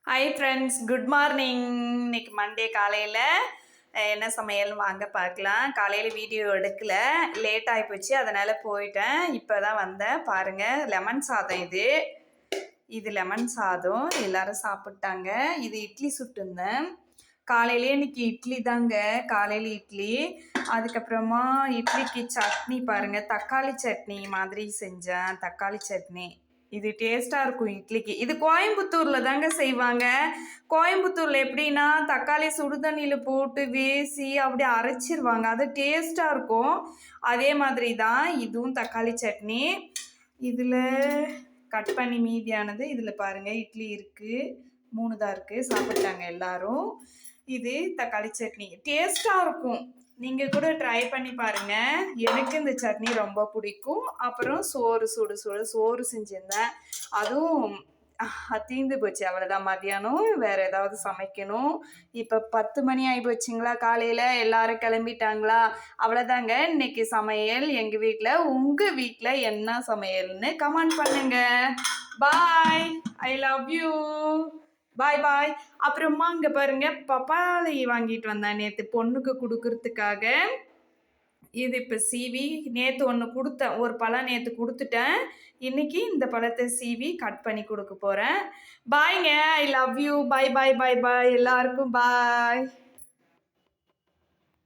Hi friends, good morning. இன்னைக்கு Monday காலையில் என்ன சமையல்னு வாங்க பார்க்கலாம். காலையில் வீடியோ எடுக்கல, லேட் ஆகி போச்சு, அதனால் போயிட்டேன். இப்போ தான் வந்தேன். பாருங்கள், லெமன் சாதம் இது லெமன் சாதம் எல்லோரும் சாப்பிட்டாங்க. இது இட்லி சுட்டுருந்தேன். காலையிலே இன்னைக்கு இட்லி தாங்க, காலையில் இட்லி. அதுக்கப்புறமா இட்லிக்கு சட்னி பாருங்கள், தக்காளி சட்னி மாதிரி செஞ்சேன். தக்காளி சட்னி இது டேஸ்ட்டாக இருக்கும் இட்லிக்கு. இது கோயம்புத்தூரில் தாங்க செய்வாங்க. கோயம்புத்தூரில் எப்படின்னா தக்காளி சுடுதண்ணியில் போட்டு வேசி அப்படியே அரைச்சிருவாங்க. அது டேஸ்ட்டாக இருக்கும். அதே மாதிரி தான் இதுவும் தக்காளி சட்னி. இதில் கட் பண்ணி மீதியானது இதில் பாருங்கள், இட்லி இருக்குது, 3 தான் இருக்குது. சாப்பிட்டாங்க எல்லாரும். இது தக்காளி சட்னி டேஸ்ட்டாக இருக்கும். நீங்கள் கூட ட்ரை பண்ணி பாருங்கள். எனக்கு இந்த சட்னி ரொம்ப பிடிக்கும். அப்புறம் சோறு செஞ்சுருந்தேன். அதுவும் தீர்ந்து போச்சு. அவ்வளோதான். மதியானம் வேறு ஏதாவது சமைக்கணும். இப்போ 10 மணி ஆகி போச்சுங்களா, காலையில் எல்லோரும் கிளம்பிட்டாங்களா. அவ்வளோதாங்க இன்னைக்கு சமையல் எங்கள் வீட்டில். உங்கள் வீட்டில் என்ன சமையல்னு கமெண்ட் பண்ணுங்கள். பாய், ஐ லவ் யூ. பாய் பாய். அப்புறமா இங்கே பாருங்கள், பப்பாளி வாங்கிட்டு வந்தேன் நேற்று பொண்ணுக்கு கொடுக்கறதுக்காக. இது இப்போ சீவி நேற்று ஒன்று கொடுத்தேன், ஒரு பழம் நேற்று கொடுத்துட்டேன். இன்றைக்கி இந்த பழத்தை சீவி கட் பண்ணி கொடுக்க போகிறேன். பாய்ங்க, ஐ லவ் யூ. பாய் பாய் பாய் பாய். எல்லாருக்கும் பாய்.